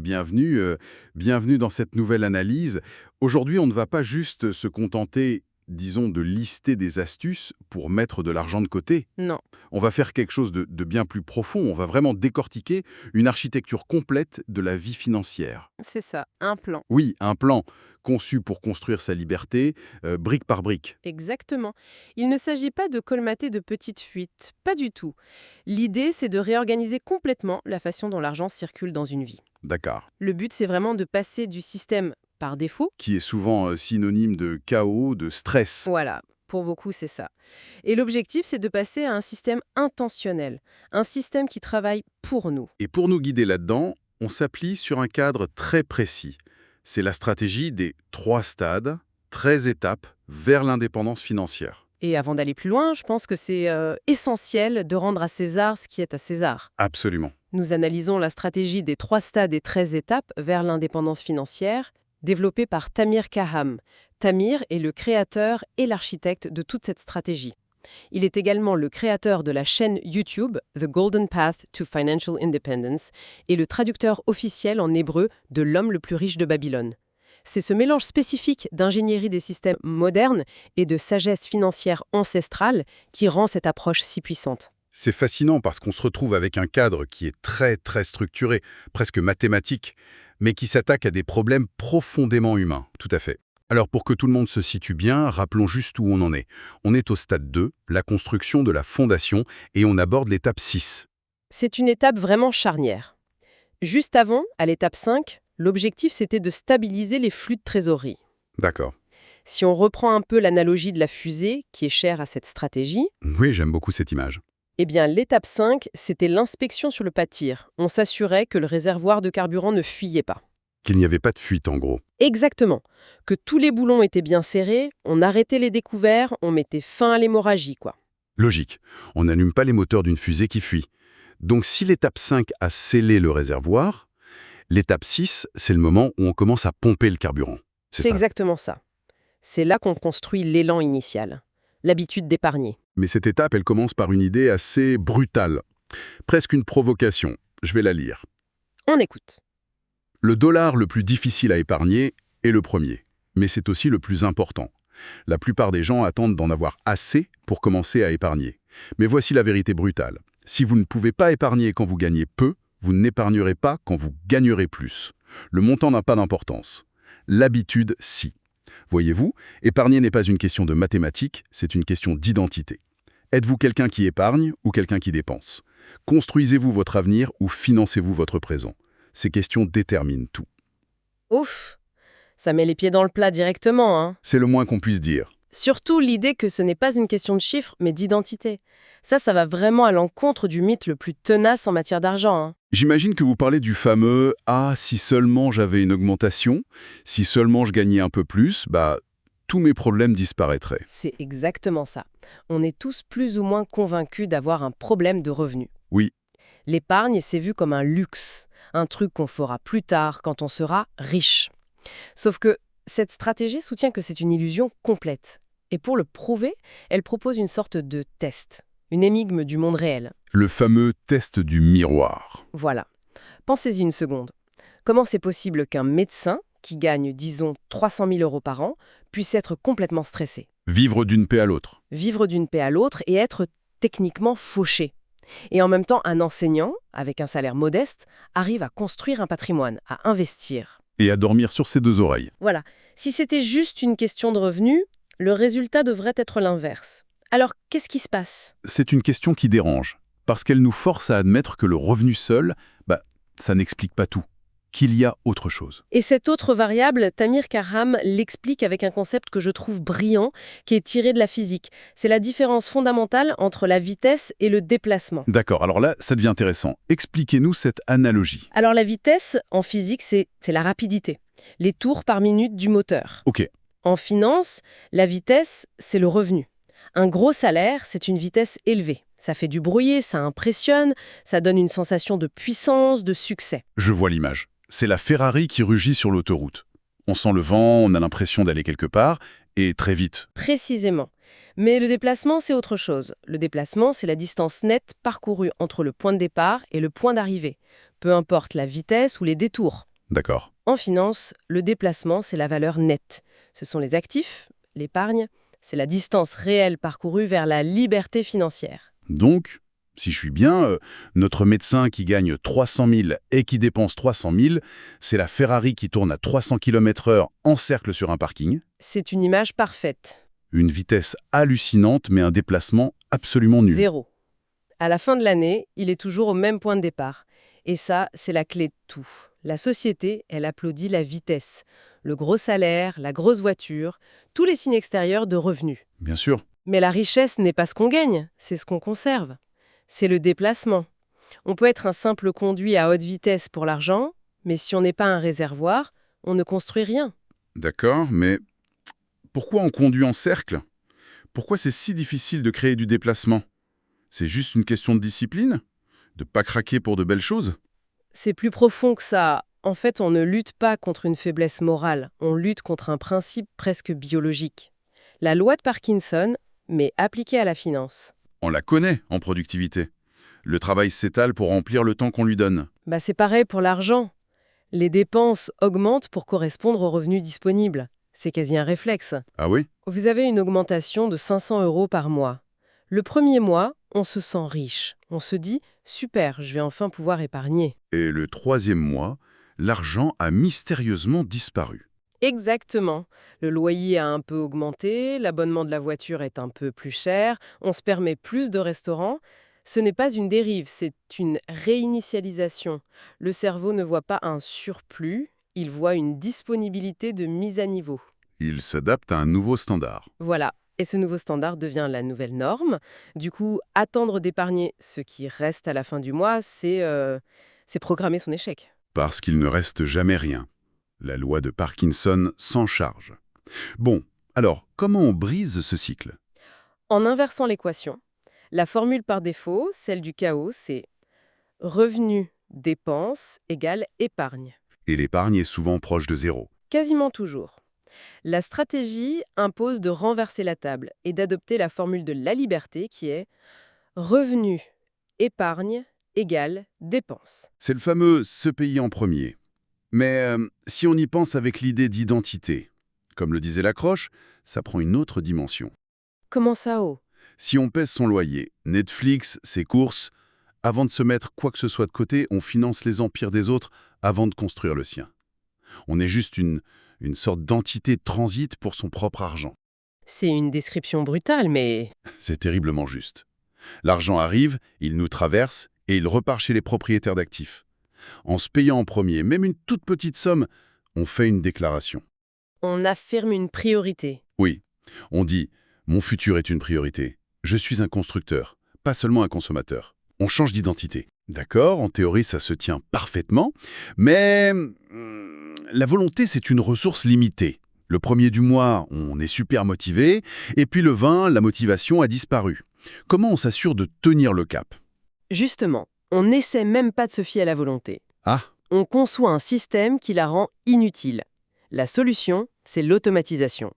Bienvenue, bienvenue dans cette nouvelle analyse. Aujourd'hui, on ne va pas juste se contenter, disons, de lister des astuces pour mettre de l'argent de côté. Non, On va faire quelque chose de bien plus profond. On va vraiment décortiquer une architecture complète de la vie financière. c'est ça, un plan. Oui, un plan conçu pour construire sa liberté, brique par brique. Exactement. Il ne s'agit pas de colmater de petites fuites, pas du tout. L'idée, c'est de réorganiser complètement la façon dont l'argent circule dans une vie. D'accord. Le but, c'est vraiment de passer du système par défaut, Qui est souvent synonyme de chaos, de stress. voilà, pour beaucoup, c'est ça. Et l'objectif, c'est de passer à un système intentionnel, un système qui travaille pour nous. Et pour nous guider là-dedans, on s'appuie sur un cadre très précis. C'est la stratégie des 3 stades, 13 étapes vers l'indépendance financière. Et avant d'aller plus loin, je pense que c'est essentiel de rendre à César ce qui est à César. Absolument. Nous analysons la stratégie des 3 stades et 13 étapes vers l'indépendance financière, développée par Tamir Kaham. Tamir est le créateur et l'architecte de toute cette stratégie. Il est également le créateur de la chaîne YouTube The Golden Path to Financial Independence et le traducteur officiel en hébreu de L'homme le plus riche de Babylone. C'est ce mélange spécifique d'ingénierie des systèmes modernes et de sagesse financière ancestrale qui rend cette approche si puissante. C'est fascinant parce qu'on se retrouve avec un cadre qui est très structuré, presque mathématique, mais qui s'attaque à des problèmes profondément humains. Tout à fait. Alors pour que tout le monde se situe bien, rappelons juste où on en est. On est au stade 2, la construction de la fondation, et on aborde l'étape 6. C'est une étape vraiment charnière. Juste avant, à l'étape 5, l'objectif c'était de stabiliser les flux de trésorerie. D'accord. Si on reprend un peu l'analogie de la fusée, qui est chère à cette stratégie, Oui, j'aime beaucoup cette image. eh bien l'étape 5, c'était l'inspection sur le pas de tir. On s'assurait que le réservoir de carburant ne fuyait pas. Qu'il n'y avait pas de fuite en gros. Exactement. Que tous les boulons étaient bien serrés, on arrêtait les découverts, on mettait fin à l'hémorragie, quoi. Logique, on n'allume pas les moteurs d'une fusée qui fuit. Donc si l'étape 5 a scellé le réservoir, l'étape 6, c'est le moment où on commence à pomper le carburant. C'est C'est ça. exactement ça. C'est là qu'on construit l'élan initial, l'habitude d'épargner. Mais cette étape, elle commence par une idée assez brutale, presque une provocation. Je vais la lire. On écoute. Le dollar le plus difficile à épargner est le premier, mais c'est aussi le plus important. La plupart des gens attendent d'en avoir assez pour commencer à épargner. Mais voici la vérité brutale. Si vous ne pouvez pas épargner quand vous gagnez peu, vous n'épargnerez pas quand vous gagnerez plus. Le montant n'a pas d'importance. L'habitude, si. Voyez-vous, épargner n'est pas une question de mathématiques, c'est une question d'identité. Êtes-vous quelqu'un qui épargne ou quelqu'un qui dépense? Construisez-vous votre avenir ou financez-vous votre présent? Ces questions déterminent tout. Ouf, ça met les pieds dans le plat directement, hein. C'est le moins qu'on puisse dire. Surtout l'idée que ce n'est pas une question de chiffres, mais d'identité. Ça va vraiment à l'encontre du mythe le plus tenace en matière d'argent, hein. J'imagine que vous parlez du fameux « Ah, si seulement j'avais une augmentation, si seulement je gagnais un peu plus, tous mes problèmes disparaîtraient. C'est exactement ça. On est tous plus ou moins convaincus d'avoir un problème de revenus. » Oui, L'épargne, c'est vu comme un luxe, un truc qu'on fera plus tard quand on sera riche. Sauf que cette stratégie soutient que c'est une illusion complète. Et pour le prouver, elle propose une sorte de test, une énigme du monde réel. le fameux test du miroir. Voilà. Pensez-y une seconde. Comment c'est possible qu'un médecin, qui gagne, disons, 300 000 € par an, puisse être complètement stressé, Vivre d'une paix à l'autre. vivre d'une paix à l'autre et être techniquement fauché? Et en même temps, un enseignant, avec un salaire modeste, arrive à construire un patrimoine, à investir. Et à dormir sur ses 2 oreilles. Voilà. Si c'était juste une question de revenus, le résultat devrait être l'inverse. Alors, qu'est-ce qui se passe? C'est une question qui dérange, parce qu'elle nous force à admettre que le revenu seul, ça n'explique pas tout, qu'il y a autre chose. Et cette autre variable, Tamir Kaham l'explique avec un concept que je trouve brillant, qui est tiré de la physique. C'est la différence fondamentale entre la vitesse et le déplacement. D'accord, alors là, ça devient intéressant. Expliquez-nous cette analogie. Alors la vitesse, en physique, c'est la rapidité, les tours par minute du moteur. Ok, En finance, la vitesse, c'est le revenu. Un gros salaire, c'est une vitesse élevée. Ça fait du bruit, ça impressionne, ça donne une sensation de puissance, de succès. je vois l'image. C'est la Ferrari qui rugit sur l'autoroute. On sent le vent, on a l'impression d'aller quelque part, et très vite. Précisément. Mais le déplacement, c'est autre chose. Le déplacement, c'est la distance nette parcourue entre le point de départ et le point d'arrivée. peu importe la vitesse ou les détours. D'accord. En finance, le déplacement, c'est la valeur nette. Ce sont les actifs, l'épargne, c'est la distance réelle parcourue vers la liberté financière. Donc, si je suis bien, notre médecin qui gagne 300 000 et qui dépense 300 000, c'est la Ferrari qui tourne à 300 km/h en cercle sur un parking. C'est une image parfaite. Une vitesse hallucinante, mais un déplacement absolument nul. Zéro. À la fin de l'année, il est toujours au même point de départ. Et ça, c'est la clé de tout. La société, elle applaudit la vitesse. Le gros salaire, la grosse voiture, tous les signes extérieurs de revenus. Bien sûr. Mais la richesse n'est pas ce qu'on gagne, c'est ce qu'on conserve. C'est le déplacement. On peut être un simple conduit à haute vitesse pour l'argent, mais si on n'est pas un réservoir, on ne construit rien. D'accord, mais pourquoi on conduit en cercle? Pourquoi c'est si difficile de créer du déplacement? C'est juste une question de discipline? De pas craquer pour de belles choses? C'est plus profond que ça. En fait, on ne lutte pas contre une faiblesse morale, on lutte contre un principe presque biologique. La loi de Parkinson, mais appliquée à la finance. On la connaît en productivité. Le travail s'étale pour remplir le temps qu'on lui donne. C'est pareil pour l'argent. Les dépenses augmentent pour correspondre aux revenus disponibles. C'est quasi un réflexe. Ah oui? Vous avez une augmentation de 500 € par mois. Le premier mois, on se sent riche. On se dit « Super, je vais enfin pouvoir épargner ». Et le troisième mois, l'argent a mystérieusement disparu. Exactement. Le loyer a un peu augmenté, l'abonnement de la voiture est un peu plus cher, on se permet plus de restaurants. Ce n'est pas une dérive, c'est une réinitialisation. Le cerveau ne voit pas un surplus, il voit une disponibilité de mise à niveau. Il s'adapte à un nouveau standard. Voilà. Et ce nouveau standard devient la nouvelle norme. Du coup, attendre d'épargner ce qui reste à la fin du mois, c'est programmer son échec. Parce qu'il ne reste jamais rien. La loi de Parkinson s'en charge. Bon, alors, comment on brise ce cycle? En inversant l'équation, la formule par défaut, celle du chaos, c'est revenu, dépenses égale épargne. Et l'épargne est souvent proche de zéro. Quasiment toujours. La stratégie impose de renverser la table et d'adopter la formule de la liberté qui est revenu, épargne égale dépenses. C'est le fameux « se payer en premier ». Mais si on y pense avec l'idée d'identité, comme le disait Lacroche, ça prend une autre dimension. Comment ça, oh? Si on pèse son loyer, Netflix, ses courses, avant de se mettre quoi que ce soit de côté, on finance les empires des autres avant de construire le sien. On est juste une sorte d'entité de transit pour son propre argent. C'est une description brutale, mais C'est terriblement juste. L'argent arrive, il nous traverse et il repart chez les propriétaires d'actifs. En se payant en premier, même une toute petite somme, on fait une déclaration. on affirme une priorité. Oui, on dit « mon futur est une priorité. Je suis un constructeur, pas seulement un consommateur ». On change d'identité. D'accord, en théorie, ça se tient parfaitement, mais la volonté, c'est une ressource limitée. Le premier du mois, on est super motivé, et puis le 20, la motivation a disparu. Comment on s'assure de tenir le cap? Justement, on n'essaie même pas de se fier à la volonté. Ah, On conçoit un système qui la rend inutile. La solution, c'est l'automatisation.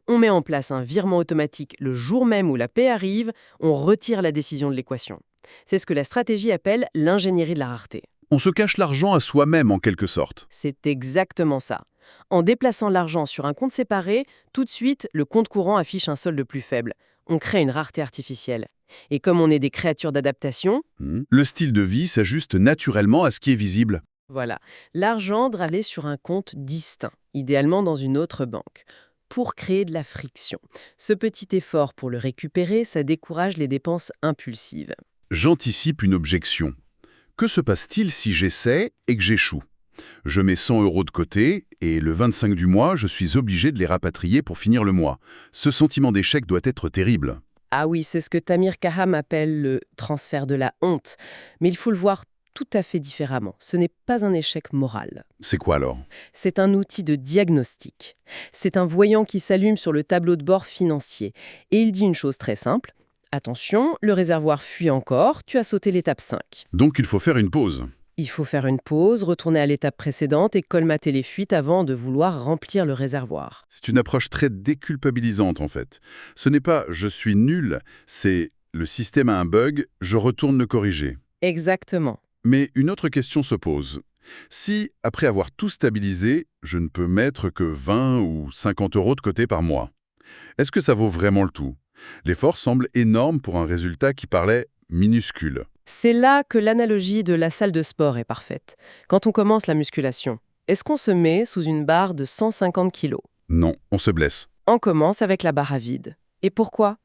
On met en place un virement automatique le jour même où la paie arrive, on retire la décision de l'équation. C'est ce que la stratégie appelle l'ingénierie de la rareté. on se cache l'argent à soi-même en quelque sorte. C'est exactement ça. En déplaçant l'argent sur un compte séparé, tout de suite, le compte courant affiche un solde plus faible. On crée une rareté artificielle. Et comme on est des créatures d'adaptation, Le style de vie s'ajuste naturellement à ce qui est visible. voilà, l'argent doit aller sur un compte distinct, idéalement dans une autre banque, pour créer de la friction. Ce petit effort pour le récupérer, ça décourage les dépenses impulsives. J'anticipe une objection. Que se passe-t-il si j'essaie et que j'échoue? Je mets 100 € de côté et le 25 du mois, je suis obligé de les rapatrier pour finir le mois. Ce sentiment d'échec doit être terrible. Ah oui, c'est ce que Tamir Kaham appelle le transfert de la honte. Mais il faut le voir tout à fait différemment. Ce n'est pas un échec moral. C'est quoi alors? C'est un outil de diagnostic. C'est un voyant qui s'allume sur le tableau de bord financier. Et il dit une chose très simple. Attention, le réservoir fuit encore, tu as sauté l'étape 5. Donc il faut faire une pause. Il faut faire une pause, retourner à l'étape précédente et colmater les fuites avant de vouloir remplir le réservoir. C'est une approche très déculpabilisante en fait. Ce n'est pas « je suis nul », c'est « le système a un bug, je retourne le corriger ». Exactement. Mais une autre question se pose. Si, après avoir tout stabilisé, je ne peux mettre que 20 ou 50 euros de côté par mois, est-ce que ça vaut vraiment le tout? L'effort semble énorme pour un résultat qui parlait minuscule. C'est là que l'analogie de la salle de sport est parfaite. Quand on commence la musculation, est-ce qu'on se met sous une barre de 150 kilos? Non, on se blesse. On commence avec la barre à vide. Et pourquoi?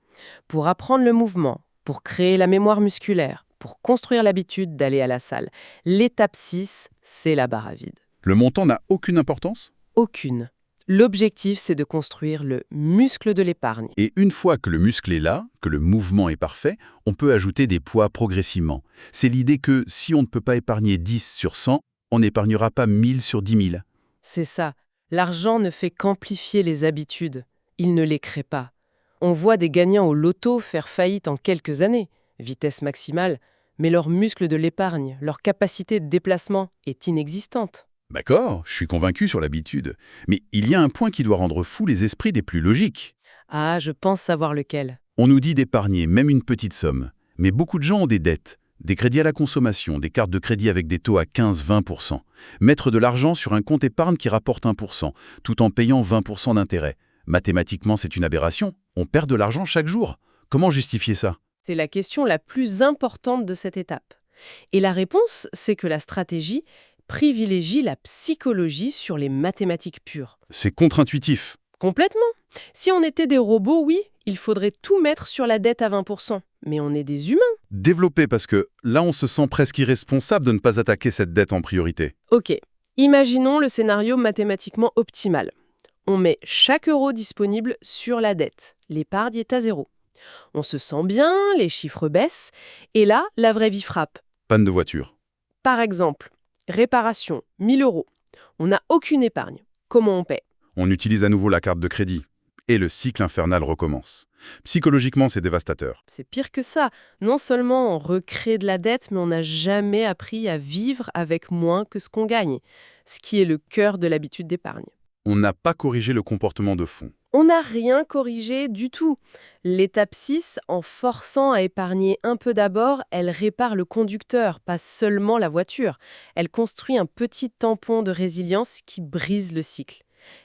Pour apprendre le mouvement, pour créer la mémoire musculaire, pour construire l'habitude d'aller à la salle. L'étape 6, c'est la barre à vide. Le montant n'a aucune importance? Aucune. L'objectif, c'est de construire le muscle de l'épargne. Et une fois que le muscle est là, que le mouvement est parfait, on peut ajouter des poids progressivement. C'est l'idée que si on ne peut pas épargner 10 sur 100, on n'épargnera pas 1000 sur 10 000. C'est ça. L'argent ne fait qu'amplifier les habitudes. Il ne les crée pas. On voit des gagnants au loto faire faillite en quelques années, vitesse maximale, mais leur muscle de l'épargne, leur capacité de déplacement est inexistante. D'accord, je suis convaincu sur l'habitude. Mais il y a un point qui doit rendre fou les esprits des plus logiques. Ah, je pense savoir lequel. On nous dit d'épargner même une petite somme. Mais beaucoup de gens ont des dettes, des crédits à la consommation, des cartes de crédit avec des taux à 15-20%. Mettre de l'argent sur un compte épargne qui rapporte 1%, tout en payant 20% d'intérêt. Mathématiquement, c'est une aberration. On perd de l'argent chaque jour. Comment justifier ça? C'est la question la plus importante de cette étape. Et la réponse, c'est que la stratégie privilégie la psychologie sur les mathématiques pures. C'est contre-intuitif. Complètement. Si on était des robots, oui, il faudrait tout mettre sur la dette à 20%. Mais on est des humains. Développer parce que là, on se sent presque irresponsable de ne pas attaquer cette dette en priorité. Ok, imaginons le scénario mathématiquement optimal. On met chaque euro disponible sur la dette. L'épargne est à zéro. On se sent bien, les chiffres baissent, et là, la vraie vie frappe. Panne de voiture. Par exemple, réparation, 1000 euros. On n'a aucune épargne. Comment on paie? On utilise à nouveau la carte de crédit. Et le cycle infernal recommence. Psychologiquement, c'est dévastateur. C'est pire que ça. Non seulement on recrée de la dette, mais on n'a jamais appris à vivre avec moins que ce qu'on gagne, ce qui est le cœur de l'habitude d'épargne. On n'a pas corrigé le comportement de fond. On n'a rien corrigé du tout. L'étape 6, en forçant à épargner un peu d'abord, elle répare le conducteur, pas seulement la voiture. Elle construit un petit tampon de résilience qui brise le cycle.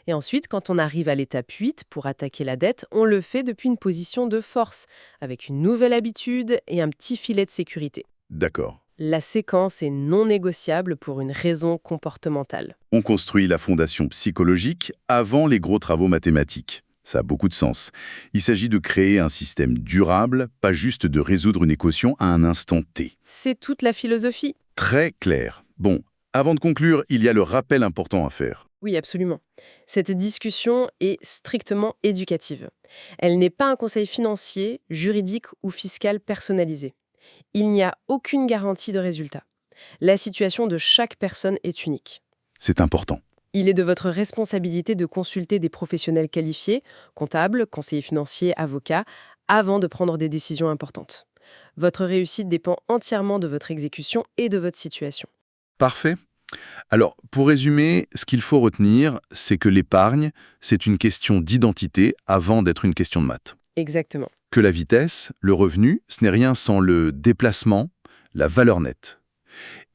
Et ensuite, quand on arrive à l'étape 8, pour attaquer la dette, on le fait depuis une position de force, avec une nouvelle habitude et un petit filet de sécurité. D'accord. La séquence est non négociable pour une raison comportementale. On construit la fondation psychologique avant les gros travaux mathématiques. Ça a beaucoup de sens. Il s'agit de créer un système durable, pas juste de résoudre une équation à un instant T. C'est toute la philosophie. Très clair. Bon, avant de conclure, il y a le rappel important à faire. Oui, absolument. Cette discussion est strictement éducative. Elle n'est pas un conseil financier, juridique ou fiscal personnalisé. Il n'y a aucune garantie de résultat. La situation de chaque personne est unique. C'est important. Il est de votre responsabilité de consulter des professionnels qualifiés, comptables, conseillers financiers, avocats, avant de prendre des décisions importantes. Votre réussite dépend entièrement de votre exécution et de votre situation. Parfait. Alors, pour résumer, ce qu'il faut retenir, c'est que l'épargne, c'est une question d'identité avant d'être une question de maths. Exactement. Que la vitesse, le revenu, ce n'est rien sans le déplacement, la valeur nette.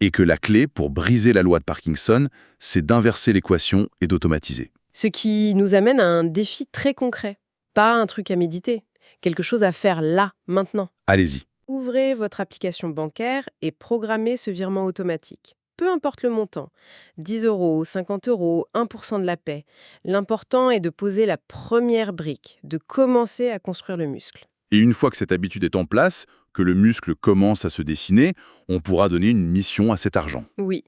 Et que la clé pour briser la loi de Parkinson, c'est d'inverser l'équation et d'automatiser. Ce qui nous amène à un défi très concret. Pas un truc à méditer. Quelque chose à faire là, maintenant. Allez-y. Ouvrez votre application bancaire et programmez ce virement automatique. Peu importe le montant, 10 euros, 50 euros, 1% de la paie. L'important est de poser la première brique, de commencer à construire le muscle. Et une fois que cette habitude est en place, que le muscle commence à se dessiner, on pourra donner une mission à cet argent. Oui,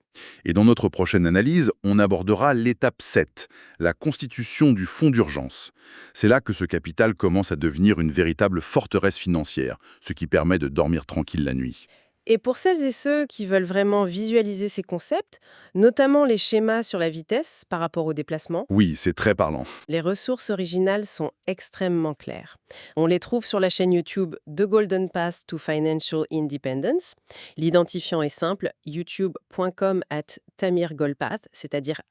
Et dans notre prochaine analyse, on abordera l'étape 7, la constitution du fonds d'urgence. C'est là que ce capital commence à devenir une véritable forteresse financière, ce qui permet de dormir tranquille la nuit. et pour celles et ceux qui veulent vraiment visualiser ces concepts, notamment les schémas sur la vitesse par rapport au déplacement, Oui, c'est très parlant. les ressources originales sont extrêmement claires. On les trouve sur la chaîne YouTube The Golden Path to Financial Independence. L'identifiant est simple, youtube.com/TamirGolpath, c'est-à-dire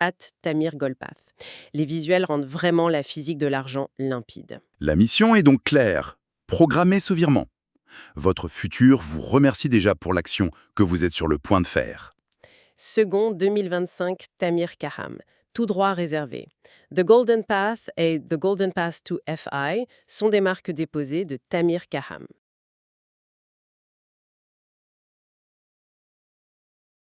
@TamirGolpath. Les visuels rendent vraiment la physique de l'argent limpide. La mission est donc claire. Programmer ce virement. Votre futur vous remercie déjà pour l'action que vous êtes sur le point de faire. Second 2025, Tamir Kaham. Tout droit réservé. The Golden Path et The Golden Path to FI sont des marques déposées de Tamir Kaham.